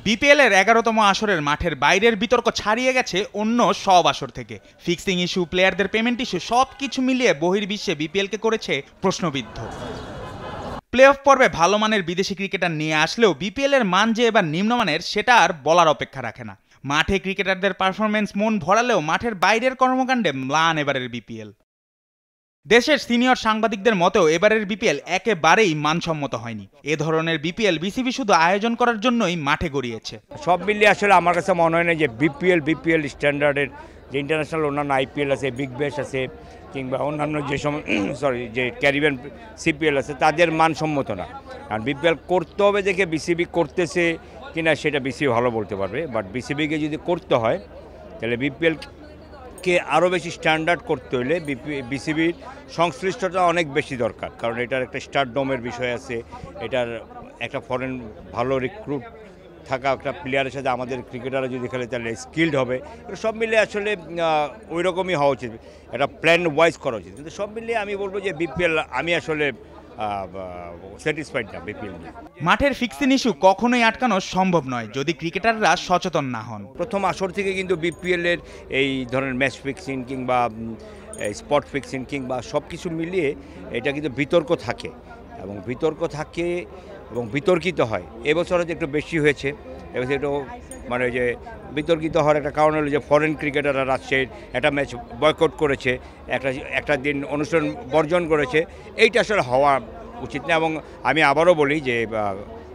BPL এর 11তম আসরের মাঠের বাইরের বিতর্ক ছাড়িয়ে গেছে অন্য সব আসর থেকে। ফিক্সিং ইস্যু, প্লেয়ারদের পেমেন্ট ইস্যু সবকিছু মিলিয়ে বহির্বিশ্বে বিপিএলকে করেছে প্রশ্নবিদ্ধ। প্লে অফ পর্বে ভালো মানের বিদেশি ক্রিকেটার নিয়ে আসলেও বিপিএল এর মান যে এবার নিম্নমানের সেটা আর বলার অপেক্ষা রাখে না। মাঠে ক্রিকেটারদের পারফরমেন্স মন ভরালেও মাঠের বাইরের কর্মকাণ্ডে ম্লান এবারের বিপিএল। দেশের সিনিয়র সাংবাদিকদের মতেও এবারের বিপিএল একেবারেই মানসম্মত হয়নি। এ ধরনের বিপিএল বিসিবি শুধু আয়োজন করার জন্যই মাঠে গড়িয়েছে। সব মিলিয়ে আসলে আমার কাছে মনে হয় না যে বিপিএল স্ট্যান্ডার্ডের যে ইন্টারন্যাশনাল অন্যান্য আইপিএল আছে, বিগ ব্যাশ আছে, কিংবা অন্যান্য যে যে ক্যারিবিয়ান সিপিএল আছে তাদের মানসম্মত না। কারণ বিপিএল করতে হবে দেখে বিসিবি করতেছে কিনা সেটা বিসিবি ভালো বলতে পারবে। বাট বিসিবিকে যদি করতে হয় তাহলে বিপিএলকে আরও বেশি স্ট্যান্ডার্ড করতে হলে বিসিবির সংশ্লিষ্টতা অনেক বেশি দরকার। কারণ এটার একটা স্টারডমের বিষয় আছে, এটার একটা ফরেন ভালো রিক্রুট থাকা একটা প্লেয়ারের সাথে আমাদের ক্রিকেটাররা যদি খেলে তাহলে স্কিল্ড হবে। এটা সব মিলিয়ে আসলে ওই রকমই হওয়া উচিত, একটা প্ল্যান ওয়াইজ করা উচিত। কিন্তু সব মিলিয়ে আমি বলবো যে বিপিএল আমি আসলে স্যাটিসফাইড না বিপিএল নিয়ে। মাঠের ফিক্সিং ইস্যু কখনোই আটকানো সম্ভব নয় যদি ক্রিকেটাররা সচেতন না হন। প্রথম আসর থেকে কিন্তু বিপিএলের এই ধরনের ম্যাচ ফিক্সিং কিংবা স্পট ফিক্সিং কিংবা সব কিছু মিলিয়ে এটা কিন্তু বিতর্ক থাকে এবং বিতর্কিত হয়। এবছর হয়তো একটু বেশি হয়েছে। এবছর একটু মানে যে বিতর্কিত হওয়ার একটা কারণ হলো যে ফরেন ক্রিকেটাররা রাজশাহীর একটা ম্যাচ বয়কট করেছে, একটা দিন অনুষ্ঠান বর্জন করেছে। এইটা আসলে হওয়া উচিত না। এবং আমি আবারও বলি যে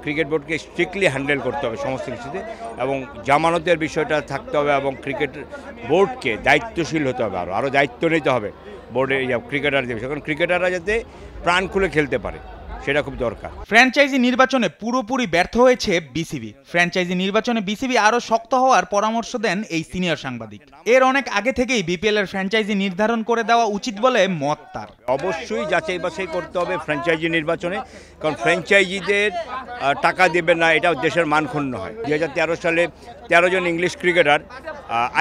ক্রিকেট বোর্ডকে স্ট্রিক্টলি হ্যান্ডেল করতে হবে সমস্ত কিছুতে, এবং জামানতের বিষয়টা থাকতে হবে, এবং ক্রিকেট বোর্ডকে দায়িত্বশীল হতে হবে, আরও দায়িত্ব নিতে হবে বোর্ডে ক্রিকেটারদের বিষয়। কারণ ক্রিকেটাররা যাতে প্রাণ খুলে খেলতে পারে সেটা খুব দরকার। ফ্র্যাঞ্চাইজি নির্বাচনে পুরোপুরি ব্যর্থ হয়েছে বিসিবি। ফ্র্যাঞ্চাইজি নির্বাচনে বিসিবি আরও শক্ত হওয়ার পরামর্শ দেন এই সিনিয়র সাংবাদিক। এর অনেক আগে থেকেই বিপিএল এর ফ্র্যাঞ্চাইজি নির্ধারণ করে দেওয়া উচিত বলে মত তার। অবশ্যই যাচাই বাছাই করতে হবে ফ্র্যাঞ্চাইজি নির্বাচনে, কারণ ফ্র্যাঞ্চাইজিদের টাকা দেবে না এটা দেশের মান ক্ষুণ্ণ হয়। 2013 সালে 13 জন ইংলিশ ক্রিকেটার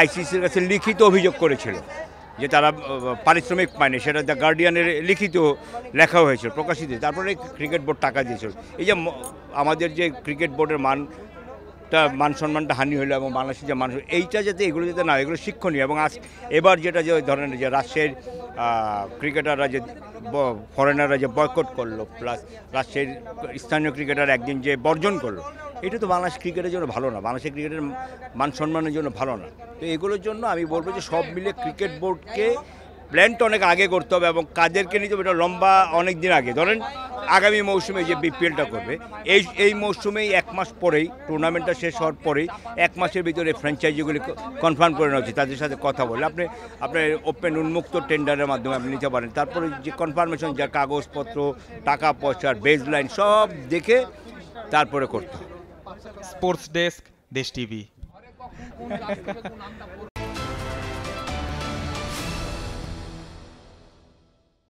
আইসিসির কাছে লিখিত অভিযোগ করেছিল যে তারা পারিশ্রমিক পায়নি। সেটা দ্য গার্ডিয়ানের লিখিত লেখা হয়েছিল, প্রকাশিত। তারপরে ক্রিকেট বোর্ড টাকা দিয়েছিল। এই যে আমাদের যে ক্রিকেট বোর্ডের মান সম্মানটা হানি হলো এবং বাংলাদেশের যে মানুষ এইটা যাতে এগুলো যাতে না, এগুলো শিক্ষণীয়। এবং এবার যেটা যে ধরনের যে রাজশাহীর ক্রিকেটাররা যে ফরেনাররা যে বয়কট করলো, প্লাস রাজশাহীর স্থানীয় ক্রিকেটার একদিন যে বর্জন করলো, এটা তো বাংলাদেশ ক্রিকেটের জন্য ভালো না, বাংলাদেশের ক্রিকেটের মান সম্মানের জন্য ভালো না। তো এগুলোর জন্য আমি বলবো যে সব মিলে ক্রিকেট বোর্ডকে প্ল্যানটা অনেক আগে করতে হবে, এবং কাদেরকে নিতে হবে এটা লম্বা অনেক দিন আগে। ধরেন আগামী মৌসুমে যে বিপিএলটা করবে এই মৌসুমেই 1 মাস পরেই, টুর্নামেন্টটা শেষ হওয়ার পরেই 1 মাসের ভিতরে ফ্র্যাঞ্চাইজিগুলি কনফার্ম করে নেওয়া উচিত। তাদের সাথে কথা বলে আপনার ওপেন উন্মুক্ত টেন্ডারের মাধ্যমে আপনি নিতে পারেন। তারপরে যে কনফার্মেশন, যার কাগজপত্র, টাকা পয়সার বেজ লাইন সব দেখে তারপরে করতে হবে। স্পোর্টস ডেস্ক, দেশ টিভি।